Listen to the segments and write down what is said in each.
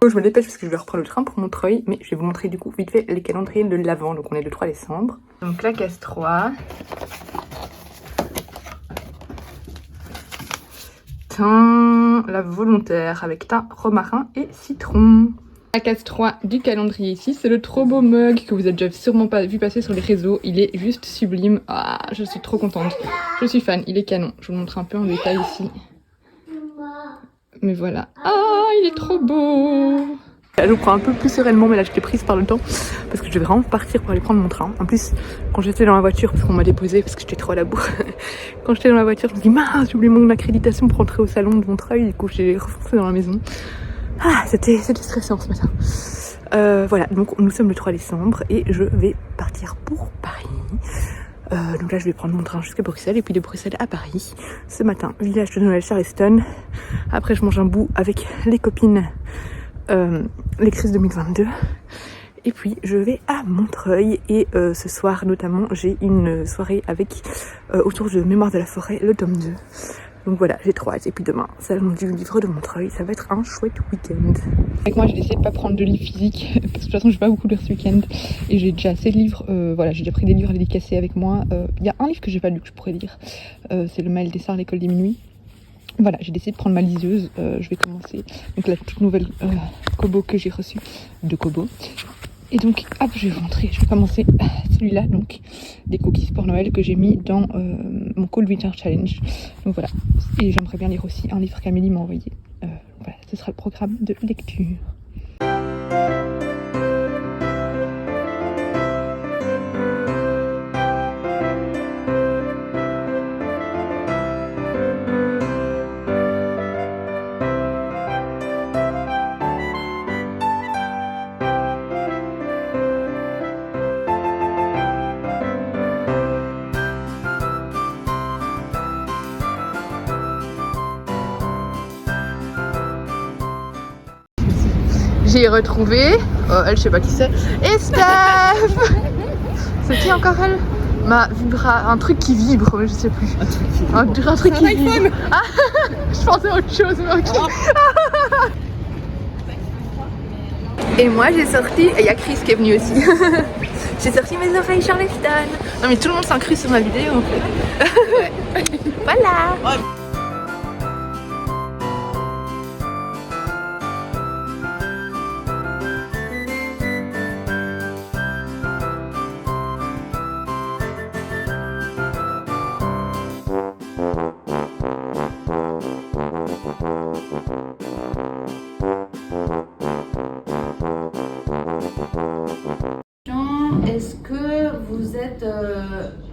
Je me dépêche parce que je vais reprendre le train pour Montreuil, mais je vais vous montrer du coup vite fait les calendriers de l'Avent. Donc on est le 3 décembre. Donc la case 3. Thym, la volontaire avec thym, romarin et citron. La case 3 du calendrier ici, c'est le trop beau mug que vous avez déjà sûrement pas vu passer sur les réseaux. Il est juste sublime. Ah, je suis trop contente. Je suis fan, il est canon. Je vous le montre un peu en détail ici. Mais voilà. Ah, il est trop beau. Je vous prends un peu plus sereinement, mais là j'étais prise par le temps parce que je devais vraiment partir pour aller prendre mon train. En plus, quand j'étais dans la voiture, parce qu'on m'a déposé parce que j'étais trop à la bourre, quand j'étais dans la voiture, je me dis mince, j'ai oublié mon accréditation pour rentrer au salon de Montreuil. Du coup, j'ai reforcé dans la maison. Ah, c'était stressant ce matin. Voilà, donc nous sommes le 3 décembre et je vais partir pour Paris. Donc là, je vais prendre mon train jusqu'à Bruxelles et puis de Bruxelles à Paris. Ce matin, village de Noël Charleston. Après, je mange un bout avec les copines. Les crises 2022 et puis je vais à Montreuil et ce soir notamment j'ai une soirée avec autour de Mémoire de la forêt, le tome 2. Donc voilà, j'ai trop hâte. Et puis demain, salon du livre de Montreuil, ça va être un chouette week-end. Avec moi, j'ai décidé de pas prendre de livre physique parce que de toute façon, j'ai pas beaucoup lire ce week-end et j'ai déjà assez de livres. Voilà, j'ai déjà pris des livres à dédicacer avec moi. Il y a un livre que j'ai pas lu que je pourrais lire. C'est le Maël Dessart, l'école des minuit. Voilà, j'ai décidé de prendre ma liseuse. Je vais commencer donc la toute nouvelle Kobo que j'ai reçue de Kobo. Et donc, hop, je vais vous montrer. Je vais commencer celui-là, donc des cookies pour Noël que j'ai mis dans mon Cold Winter Challenge. Donc voilà. Et j'aimerais bien lire aussi un livre qu'Amélie m'a envoyé. Voilà, ce sera le programme de lecture. J'ai retrouvé, elle je sais pas qui c'est, et Steph. C'est qui encore elle? Un truc qui vibre, mais je sais plus. Un truc qui vibre. Ah, je pensais à autre chose, mais ok. Et moi j'ai sorti, et il y a Chris qui est venu aussi. J'ai sorti mes oreilles Charleston. Non mais tout le monde s'en cru sur ma vidéo en fait. Voilà. Est-ce que vous êtes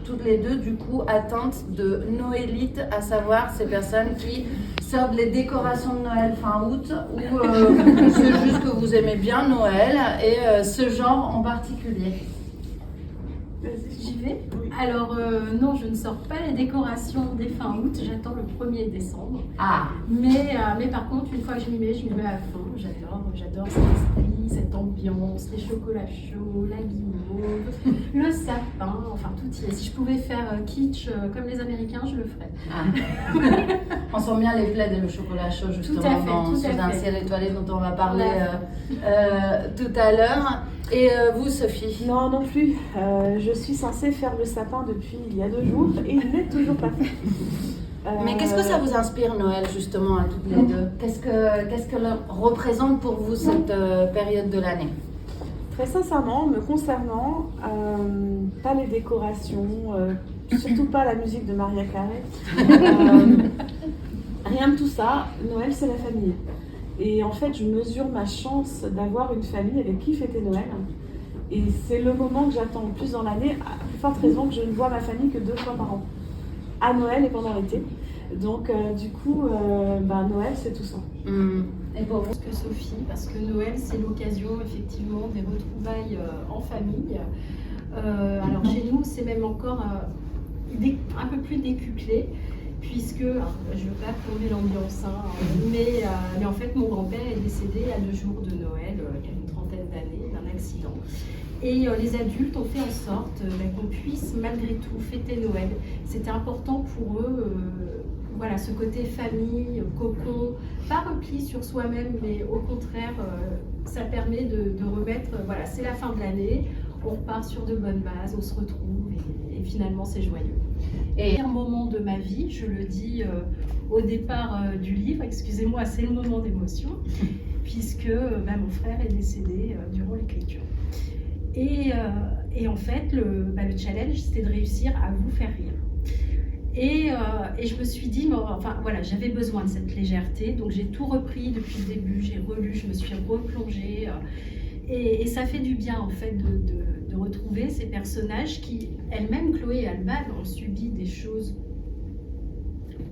toutes les deux du coup atteintes de Noélite, à savoir ces personnes qui sortent les décorations de Noël fin août ou c'est juste que vous aimez bien Noël et ce genre en particulier? J'y vais. Alors non, je ne sors pas les décorations dès fin août, j'attends le 1er décembre. Ah. Mais par contre, une fois que je m'y mets à fond. J'adore cet esprit, cette ambiance, les chocolats chauds, la guimauve, le sapin, enfin tout y est. Si je pouvais faire kitsch comme les Américains, je le ferais. Ah. On sent bien les plaids et le chocolat chaud justement sous un ciel étoilé dont on va parler tout à l'heure. Et vous, Sophie? Non, non plus. Je suis censée faire le sapin depuis il y a 2 jours et il n'est toujours pas fait. Mais qu'est-ce que ça vous inspire Noël justement à toutes les deux? Qu'est-ce que représente pour vous cette période de l'année? Très sincèrement, me concernant, pas les décorations, surtout pas la musique de Maria Carey. Rien de tout ça. Noël, c'est la famille. Et en fait, je mesure ma chance d'avoir une famille avec qui fêter Noël. Et c'est le moment que j'attends le plus dans l'année, à plus forte raison que je ne vois ma famille que 2 fois par an, à Noël et pendant l'été. Donc du coup, Noël, c'est tout ça. Et pour vous, que Sophie, parce que Noël, c'est l'occasion effectivement des retrouvailles en famille. Alors chez nous, c'est même encore un peu plus décuplé. Puisque, je ne veux pas plomber l'ambiance, mais en fait mon grand-père est décédé à 2 jours de Noël, il y a une trentaine d'années, d'un accident. Et les adultes ont fait en sorte qu'on puisse malgré tout fêter Noël. C'était important pour eux voilà, ce côté famille, cocon, pas repli sur soi-même, mais au contraire, ça permet de remettre, voilà, c'est la fin de l'année, on repart sur de bonnes bases, on se retrouve et finalement c'est joyeux. Et un moment de ma vie, je le dis au départ du livre, excusez-moi, c'est le moment d'émotion, puisque mon frère est décédé durant l'écriture. Et en fait, le challenge, c'était de réussir à vous faire rire. Et je me suis dit, voilà, j'avais besoin de cette légèreté, donc j'ai tout repris depuis le début, j'ai relu, je me suis replongée. Et ça fait du bien, en fait, de retrouver ces personnages qui, elles-mêmes, Chloé et Alban, ont subi des choses.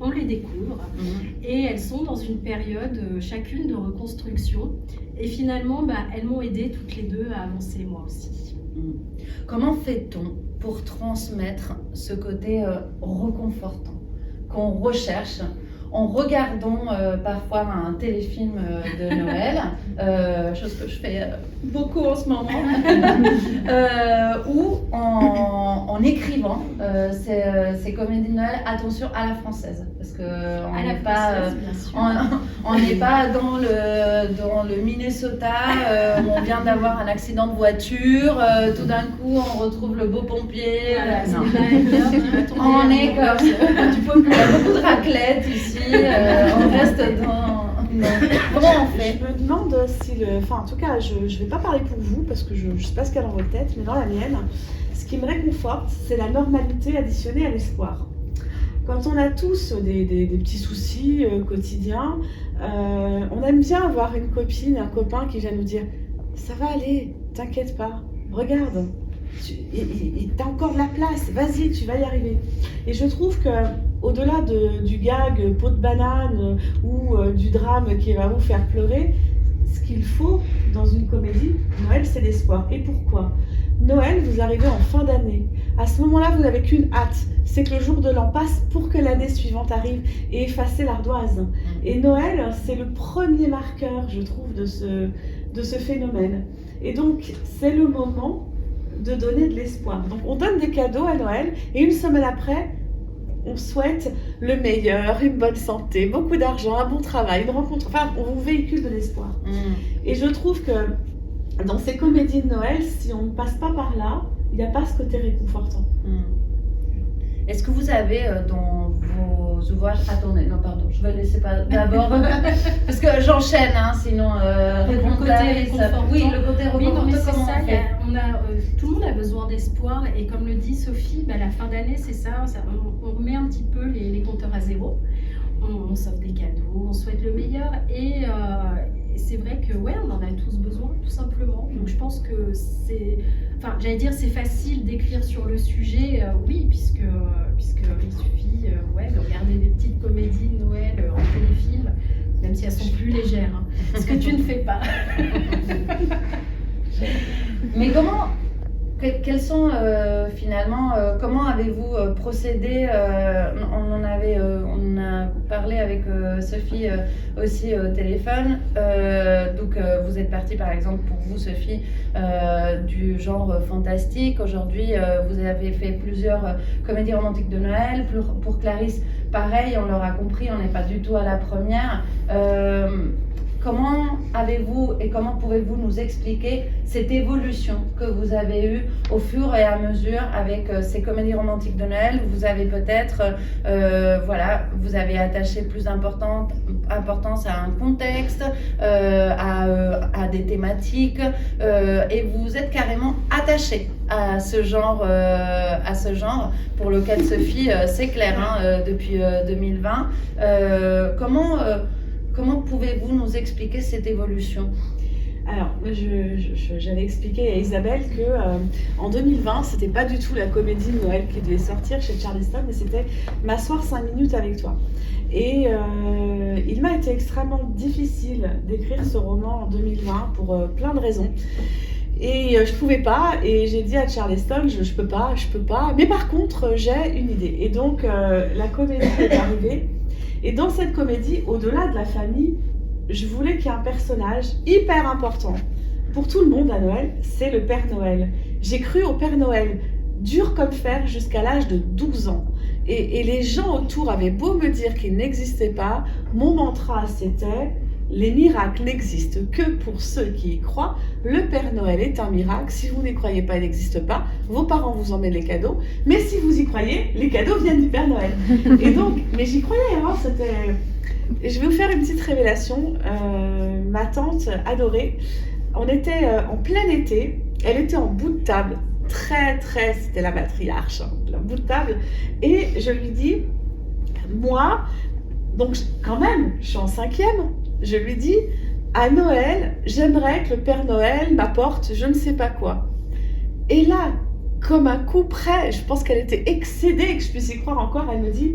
On les découvre et elles sont dans une période chacune de reconstruction. Et finalement, elles m'ont aidé toutes les deux à avancer, moi aussi. Comment fait-on pour transmettre ce côté reconfortant qu'on recherche en regardant parfois un téléfilm de Noël, chose que je fais beaucoup en ce moment, ou en écrivant ces comédies de Noël, attention à la française, parce qu'on n'est pas, on n'est pas dans le Minnesota, où on vient d'avoir un accident de voiture, tout d'un coup on retrouve le beau pompier, on est comme, il y a beaucoup de raclette ici. On reste dans... Comment on fait? Je me demande si en tout cas, je ne vais pas parler pour vous parce que je ne sais pas ce qu'il y a dans votre tête, mais dans la mienne, ce qui me réconforte, c'est la normalité additionnée à l'espoir. Quand on a tous des petits soucis quotidiens, on aime bien avoir une copine, un copain qui vient nous dire « ça va aller, t'inquiète pas, regarde ». T'as encore de la place, vas-y, tu vas y arriver. Et je trouve que au-delà du gag peau de banane ou du drame qui va vous faire pleurer, ce qu'il faut dans une comédie, Noël, c'est l'espoir. Et pourquoi? Noël, vous arrivez en fin d'année. À ce moment-là, vous n'avez qu'une hâte, c'est que le jour de l'an passe pour que l'année suivante arrive et effacer l'ardoise. Et Noël, c'est le premier marqueur, je trouve, de ce phénomène. Et donc, c'est le moment de donner de l'espoir. Donc on donne des cadeaux à Noël et une semaine après, on souhaite le meilleur, une bonne santé, beaucoup d'argent, un bon travail, une rencontre. Enfin, on vous véhicule de l'espoir. Et je trouve que dans ces comédies de Noël, si on ne passe pas par là, il n'y a pas ce côté réconfortant. Est-ce que vous avez dans vos ouvrages... Attendez, non pardon, je vais laisser pas d'abord, parce que j'enchaîne, sinon le côté réconfortant. Oui, le côté réconfortant, oui, non, mais c'est comment ça, on fait? tout le monde a besoin d'espoir et comme le dit Sophie, la fin d'année c'est ça, on remet un petit peu les compteurs à zéro, on s'offre des cadeaux, on souhaite le meilleur et c'est vrai que on en a tous besoin tout simplement, donc je pense que c'est facile d'écrire sur le sujet, oui, puisque il suffit de regarder des petites comédies de Noël en téléfilm, même si elles sont plus légères, ce que tu ne fais pas. Mais quels sont finalement, comment avez-vous procédé? On en a parlé avec Sophie aussi au téléphone. Donc vous êtes partie par exemple pour vous Sophie du genre fantastique. Aujourd'hui vous avez fait plusieurs comédies romantiques de Noël. Pour Clarisse, pareil, on l'aura compris, on n'est pas du tout à la première. Comment avez-vous et comment pouvez-vous nous expliquer cette évolution que vous avez eue au fur et à mesure avec ces comédies romantiques de Noël? Vous avez peut-être, vous avez attaché plus d'importance à un contexte, à des thématiques, et vous vous êtes carrément attaché à ce genre pour lequel Sophie, c'est clair, depuis 2020. Comment pouvez-vous nous expliquer cette évolution? Alors, j'avais expliqué à Isabelle que en 2020, c'était pas du tout la comédie de Noël qui devait sortir chez Charleston, mais c'était M'asseoir 5 minutes avec toi. Et il m'a été extrêmement difficile d'écrire ce roman en 2020 pour plein de raisons. Et je pouvais pas, et j'ai dit à Charleston, je peux pas, mais par contre, j'ai une idée. Et donc, la comédie est arrivée. Et dans cette comédie, au-delà de la famille, je voulais qu'il y ait un personnage hyper important pour tout le monde à Noël, c'est le Père Noël. J'ai cru au Père Noël, dur comme fer jusqu'à l'âge de 12 ans. Et les gens autour avaient beau me dire qu'ils n'existaient pas, mon mantra c'était les miracles n'existent que pour ceux qui y croient. Le Père Noël est un miracle. Si vous n'y croyez pas, il n'existe pas. Vos parents vous emmènent les cadeaux. Mais si vous y croyez, les cadeaux viennent du Père Noël. Et donc, mais j'y croyais, hein, c'était... Et je vais vous faire une petite révélation. Ma tante adorée, on était en plein été. Elle était en bout de table. C'était la matriarche, hein, la bout de table. Et je lui dis, moi, donc quand même, je suis en 5e. Je lui dis, à Noël, j'aimerais que le Père Noël m'apporte je ne sais pas quoi. Et là, comme un coup près, je pense qu'elle était excédée que je puisse y croire encore, elle me dit,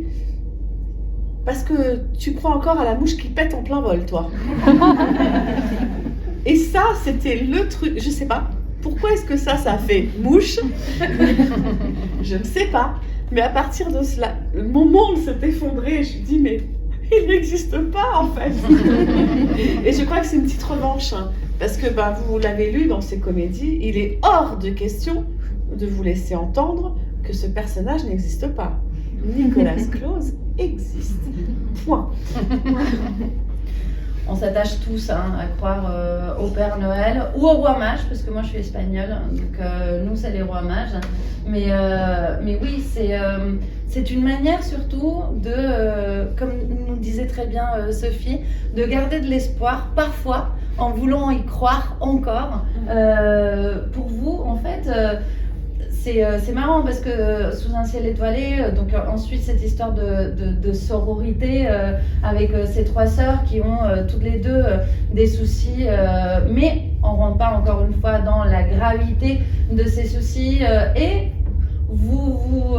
parce que tu crois encore à la mouche qui pète en plein vol, toi. Et ça, c'était le truc, je sais pas, pourquoi est-ce que ça fait mouche? Je ne sais pas. Mais à partir de cela, mon monde s'est effondré et je me dis, mais il n'existe pas en fait. Et je crois que c'est une petite revanche, hein, parce que vous l'avez lu dans ces comédies, il est hors de question de vous laisser entendre que ce personnage n'existe pas. Nicolas Claus existe. Point. On s'attache tous à croire au Père Noël ou au Roi Mage, parce que moi je suis espagnole, donc nous c'est les Rois Mages. Mais oui, c'est une manière surtout de, comme nous disait très bien Sophie, de garder de l'espoir, parfois en voulant y croire encore. Pour vous, en fait, c'est marrant parce que sous un ciel étoilé, donc ensuite cette histoire de sororité avec ces 3 sœurs qui ont toutes les deux des soucis, mais on ne rentre pas encore une fois dans la gravité de ces soucis et vous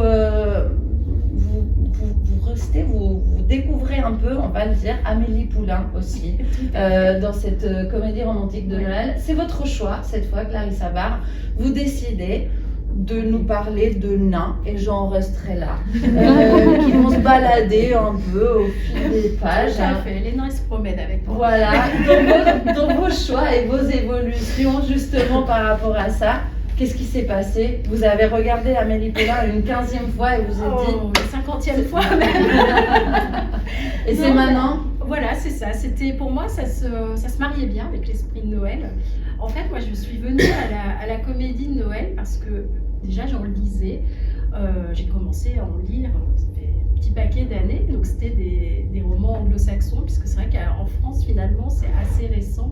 restez, vous découvrez un peu, on va le dire, Amélie Poulain aussi, dans cette comédie romantique de Noël. C'est votre choix cette fois, Clarissa Barre. Vous décidez de nous parler de nains, et j'en resterai là, qui vont se balader un peu au fil des pages. Tout à fait, les nains se promènent avec moi. Voilà, dans vos choix et vos évolutions justement par rapport à ça. Qu'est-ce qui s'est passé? Vous avez regardé Amélie Poulain une 15e fois et vous êtes dit... Une 50e fois même. Et c'est maintenant? Voilà, c'est ça. C'était, pour moi, ça se mariait bien avec l'esprit de Noël. En fait, moi, je suis venue à la comédie de Noël parce que déjà, j'en lisais. J'ai commencé à en lire, ça fait un petit paquet d'années. Donc, c'était des romans anglo-saxons, puisque c'est vrai qu'en France, finalement, c'est assez récent.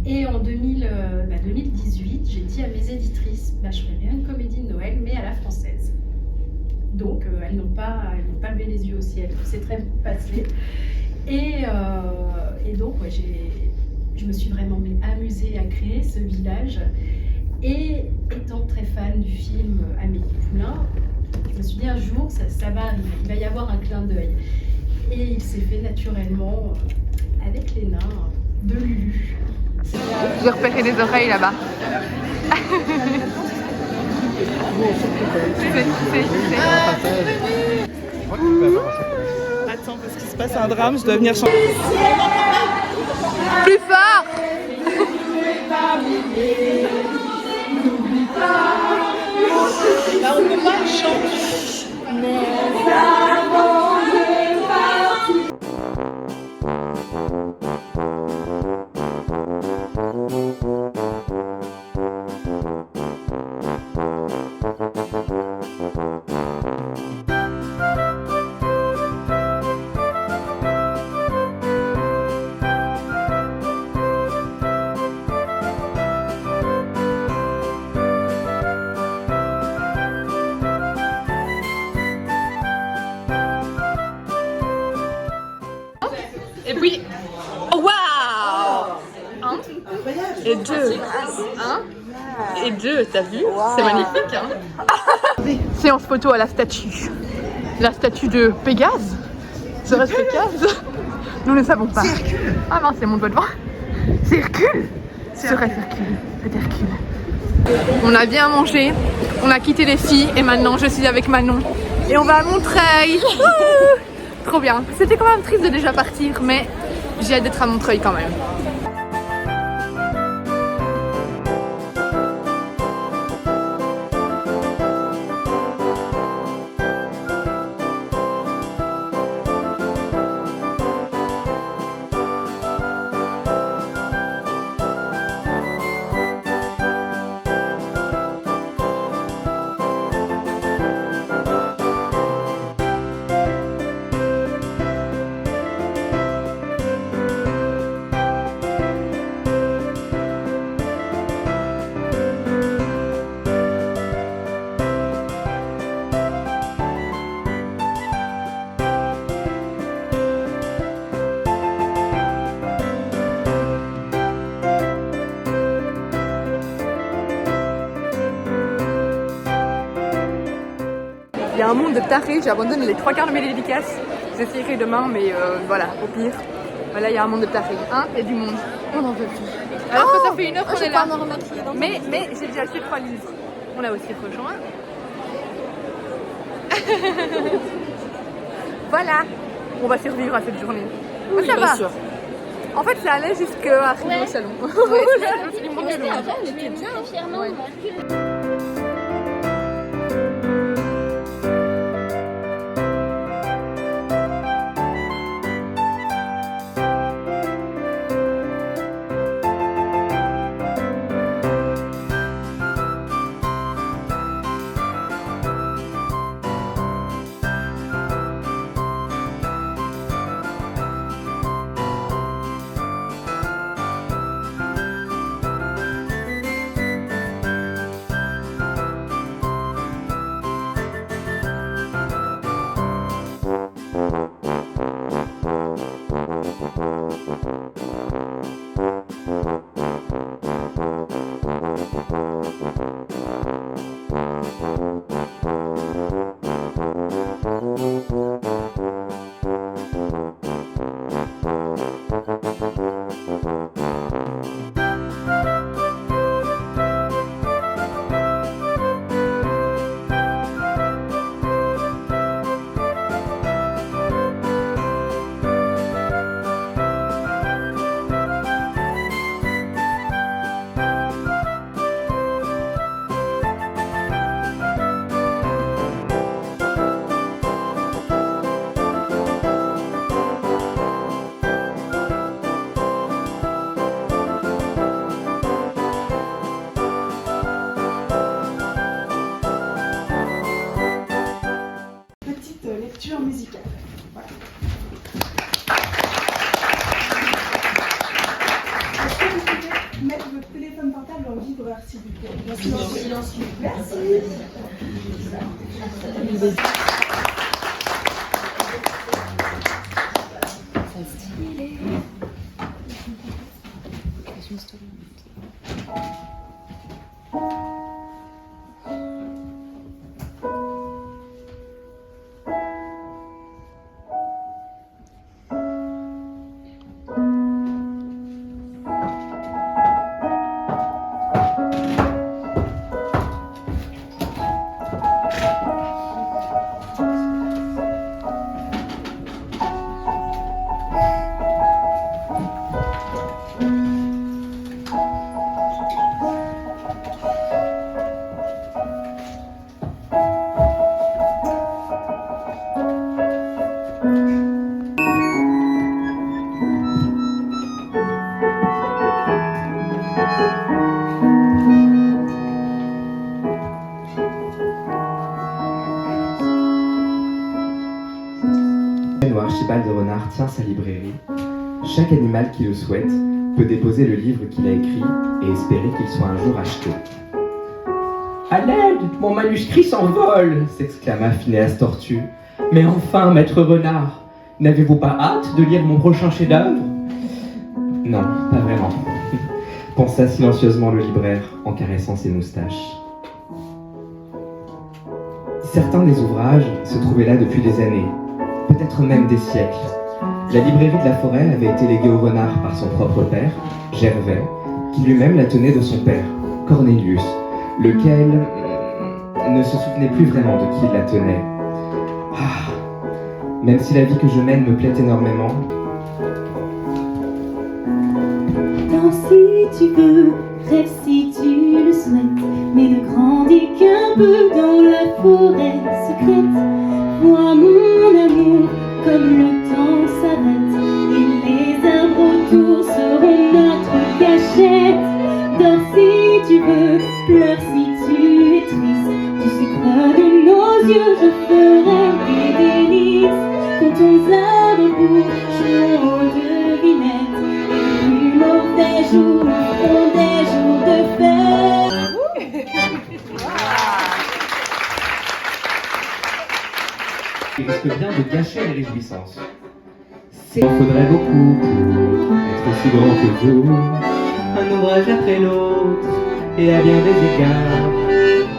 Et en 2018, j'ai dit à mes éditrices, je ferais bien une comédie de Noël, mais à la française. Donc, elles n'ont pas levé les yeux au ciel. C'est très passé. Et donc, ouais, je me suis vraiment amusée à créer ce village. Et étant très fan du film Amélie Poulain, je me suis dit un jour, ça va arriver, il va y avoir un clin d'œil. Et il s'est fait naturellement avec les nains de Lulu. J'ai repéré des oreilles là-bas. Attends, parce qu'il se passe un drame, je dois venir chanter. Plus fort! Là, on peut pas chanter. Et puis, waouh! Un et deux. Un et deux, t'as vu? C'est magnifique, hein? Séance photo à la statue. La statue de Pégase? Serait-ce Pégase? Nous ne savons pas. C'est Hercule! Ah non, c'est mon doigt devant. C'est Hercule! Serait-ce Hercule? C'est Hercule. On a bien mangé, on a quitté les filles et maintenant je suis avec Manon. Et on va à Montreuil. Trop bien. C'était quand même triste de déjà partir, mais j'ai hâte d'être à Montreuil quand même. un monde de tarés. J'ai abandonné les 3/4 de mes dédicaces. J'essaierai demain, mais voilà, au pire. Voilà, il y a un monde de tarés. Hein, et du monde. On n'en peut plus. Alors que ça fait 1 heure qu'on est là. Mais j'ai déjà acheté 3 livres. On a aussi rejoint. Voilà. On va survivre à cette journée. Oui, ça va. Sûr. En fait, ça allait jusqu'à arriver au salon. Ouais, elle était bien fièrement. Ouais. Lecture musicale. Voilà. Est-ce que vous pouvez mettre votre téléphone portable en vibreur, s'il vous plaît? Merci. Archibald de Renard tient sa librairie. Chaque animal qui le souhaite peut déposer le livre qu'il a écrit et espérer qu'il soit un jour acheté. « À l'aide, mon manuscrit s'envole !» s'exclama Phinéas Tortue. « Mais enfin, maître Renard, n'avez-vous pas hâte de lire mon prochain chef-d'œuvre ?»« Non, pas vraiment. » pensa silencieusement le libraire en caressant ses moustaches. Certains des ouvrages se trouvaient là depuis des années, peut-être même des siècles. La librairie de la forêt avait été léguée au renard par son propre père, Gervais, qui lui-même la tenait de son père, Cornelius, lequel ne se souvenait plus vraiment de qui il la tenait. Ah, même si la vie que je mène me plaît énormément. Danse si tu veux, rêve si tu le souhaites, mais ne grandis qu'un peu dans la forêt secrète. Vois mon amour, comme le temps s'arrête, et les arbres autour seront notre cachette. Dors si tu veux, pleure si tu es triste, tu sais quoi de nos yeux, je ferai des délices. Comptons à rebours, jouons aux devinettes, et les plus mauvais jours feront des jours de fête. Il risque bien de gâcher les réjouissances. Il en faudrait beaucoup pour être aussi grand que vous. Un ouvrage après l'autre, et à bien des égards,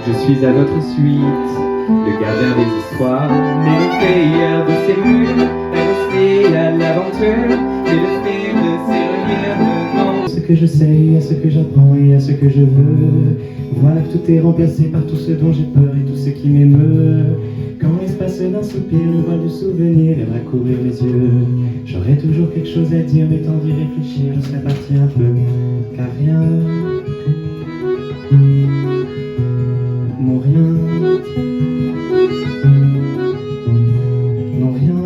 je suis à votre suite. le gardien des histoires, mais le veilleur de ses murs, elle aussi à l'aventure, et le fil de ses revirements. Ce que je sais, à ce que j'apprends et à ce que je veux, voilà que tout est remplacé par tout ce dont j'ai peur et tout ce qui m'émeut. Quand l'espace d'un soupir, le voile du souvenir viendra couvrir mes yeux, j'aurai toujours quelque chose à dire, mais tant d'y réfléchir, je serai parti un peu, car rien, mon rien, non rien,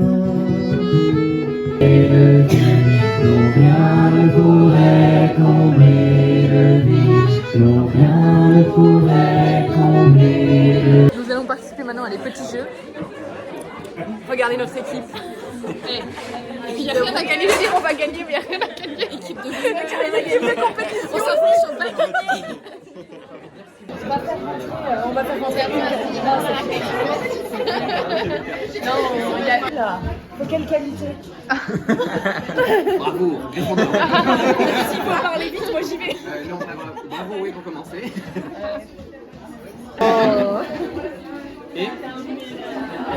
et le vide, non rien ne pourrait combler le vide, non rien ne pourrait combler le vide. Nous allons participer maintenant à des petits jeux. Regardez notre équipe. Et il n'y a rien à gagner, je veux dire on va gagner, mais il n'y a rien à gagner. Équipe de compétition. On s'en fiche, on va gagner. On va faire rentrer Non, il y a là. Pour quelle qualité? Bravo, répondons. S'il faut parler vite, moi j'y vais. Non, bravo, oui, pour commencer. Et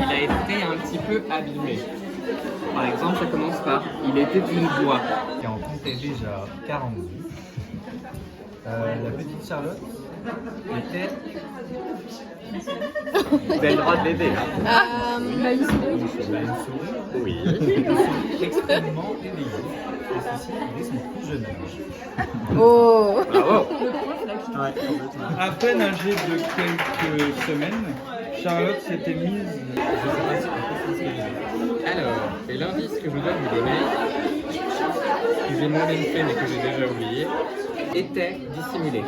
il a été un petit peu abîmé. Par exemple, ça commence par « Il était une voix ». Qui en comptait déjà 42. La petite Charlotte était... Vous avez le droit de l'aider, là. une souris. Oui. Extrêmement éveillée. Et ceci dès son plus jeune âge. Oh. Bravo. À peine âgée de quelques semaines, Charlotte s'était mise... Alors, et l'indice que je dois vous donner, que j'ai moi-même fait mais que j'ai déjà oublié, était dissimulé.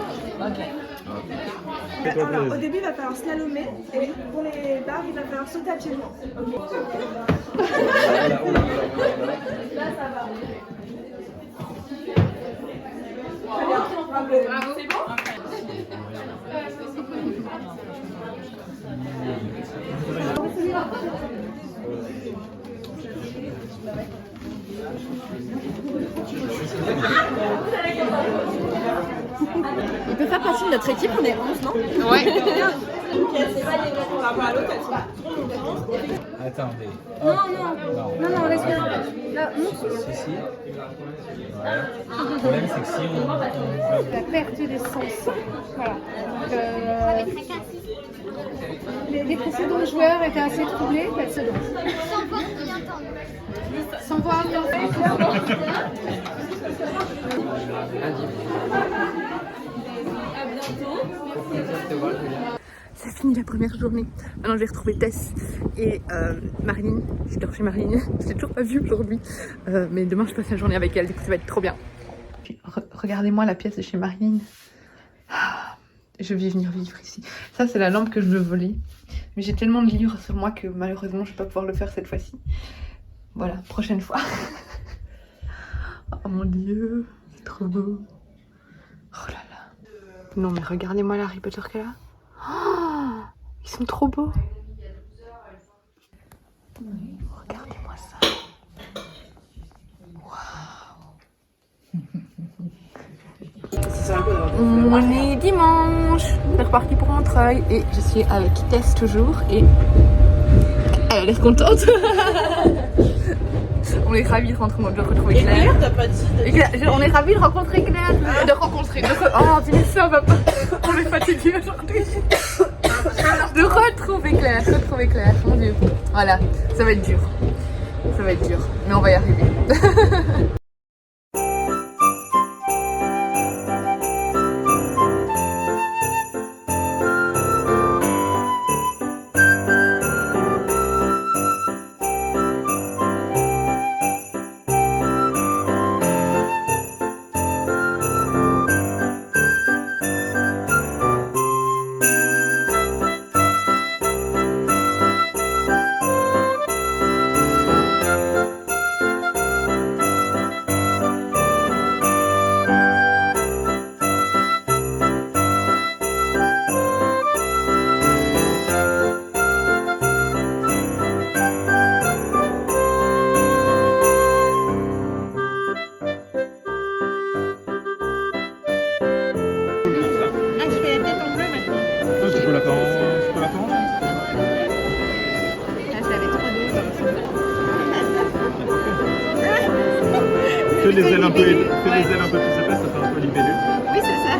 Alors, au début, il va falloir slalomer et pour les barres, il va falloir sauter à pieds joints. Là, ça va. Bravo, c'est bon? Il peut faire partie de notre équipe, on est 11, non? Ouais. Attendez. Non, laisse-moi. Là, Ceci. Voilà. Le problème, c'est que si on... La perte des sens. Voilà. Les précédents joueurs étaient assez troublés, c'est bon. Sans voir bien C'est fini la première journée. Maintenant je vais retrouver Tess et Marilyn. Je dors chez Marilyn. Je l'ai toujours pas vue aujourd'hui. Mais demain je passe la journée avec elle. Du coup ça va être trop bien. Regardez-moi la pièce de chez Marilyn. Ah, je vais venir vivre ici. Ça c'est la lampe que je veux voler. Mais j'ai tellement de livres sur moi que malheureusement je vais pas pouvoir le faire cette fois-ci. Voilà, prochaine fois. Oh mon dieu, c'est trop beau. Oh là là. Non mais regardez-moi la Harry Potter qu'elle a. Oh, ils sont trop beaux. Regardez-moi ça. Waouh. On est dimanche. On est reparti pour Montreuil et je suis avec Tess toujours et elle a l'air contente. On est ravis de retrouver Claire. T'as pas dit On est ravis de rencontrer Claire. Oh, dis ça, va pas. On est fatigués aujourd'hui. De retrouver Claire, mon dieu. Voilà, ça va être dur. Mais on va y arriver. les ailes un peu plus épaisses, ça fait un peu libellule. Oui, c'est ça.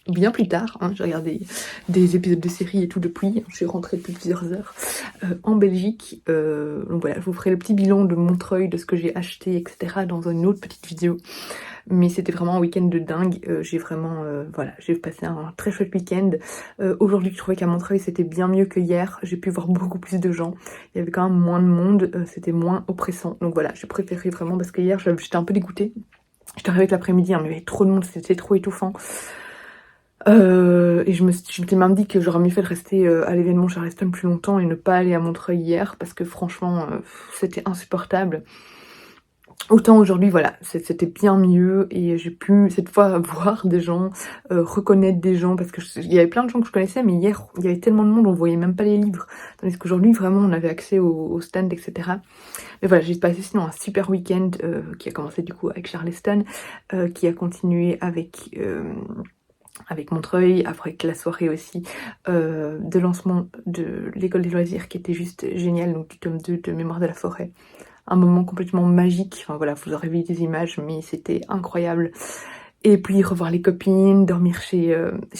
Bien plus tard, hein, j'ai regardé des épisodes de série et tout depuis, je suis rentrée depuis plusieurs heures en Belgique, donc voilà, je vous ferai le petit bilan de Montreuil, de ce que j'ai acheté, etc. dans une autre petite vidéo, mais c'était vraiment un week-end de dingue, j'ai vraiment, voilà, j'ai passé un très chouette week-end. Aujourd'hui je trouvais qu'à Montreuil c'était bien mieux que hier, j'ai pu voir beaucoup plus de gens, il y avait quand même moins de monde, c'était moins oppressant, donc voilà, j'ai préféré vraiment parce que hier j'étais un peu dégoûtée, j'étais arrivée avec l'après-midi, hein, mais il y avait trop de monde, c'était trop étouffant. Et je m'étais même dit que j'aurais mieux fait de rester à l'événement Charleston plus longtemps et ne pas aller à Montreuil hier parce que franchement c'était insupportable. Autant aujourd'hui voilà, c'était bien mieux et j'ai pu cette fois voir des gens, reconnaître des gens parce que il y avait plein de gens que je connaissais mais hier il y avait tellement de monde on voyait même pas les livres. Tandis qu'aujourd'hui vraiment on avait accès au stand etc. Mais voilà, j'ai passé sinon un super week-end qui a commencé du coup avec Charleston, qui a continué avec Montreuil, avec la soirée aussi de lancement de l'école des loisirs qui était juste génial, donc du tome 2 de Mémoire de la forêt. Un moment complètement magique, enfin voilà, vous aurez vu des images, mais c'était incroyable. Et puis revoir les copines, dormir chez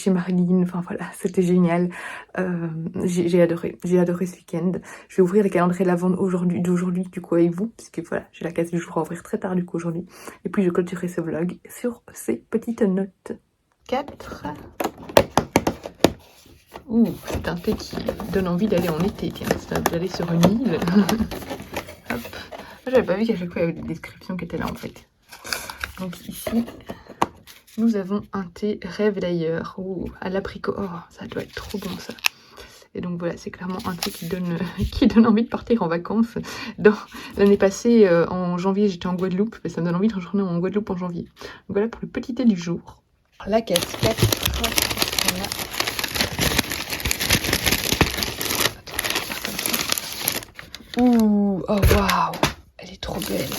Marilyn, enfin voilà, c'était génial. J'ai adoré ce week-end. Je vais ouvrir le calendrier d'aujourd'hui du coup avec vous, puisque voilà, j'ai la case du jour à ouvrir très tard du coup aujourd'hui. Et puis je clôturerai ce vlog sur ces petites notes. 4. Ouh, c'est un thé qui donne envie d'aller en été, tiens, d'aller sur une île. Hop. J'avais pas vu qu'à chaque fois il y avait des descriptions qui étaient là en fait. Donc ici, nous avons un thé rêve d'ailleurs, à l'abricot. Oh, ça doit être trop bon ça. Et donc voilà, c'est clairement un thé qui donne envie de partir en vacances. L'année passée, en janvier, j'étais en Guadeloupe, mais ça me donne envie de retourner en Guadeloupe en janvier. Donc voilà pour le petit thé du jour. La casquette, voilà. Ouh, oh waouh, elle est trop belle.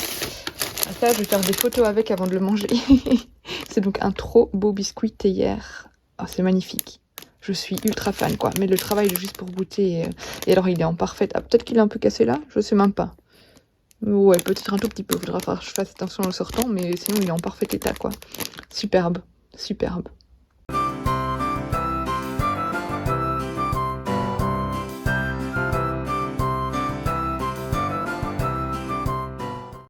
Ah, ça, je vais faire des photos avec avant de le manger. C'est donc un trop beau biscuit théière. Oh, c'est magnifique. Je suis ultra fan quoi. Mais le travail est juste pour goûter. Et alors il est en parfaite. Ah, peut-être qu'il est un peu cassé là, je sais même pas. Ouais, peut-être un tout petit peu. Faudra que je fasse attention en le sortant, mais sinon il est en parfait état quoi. Superbe. Superbe.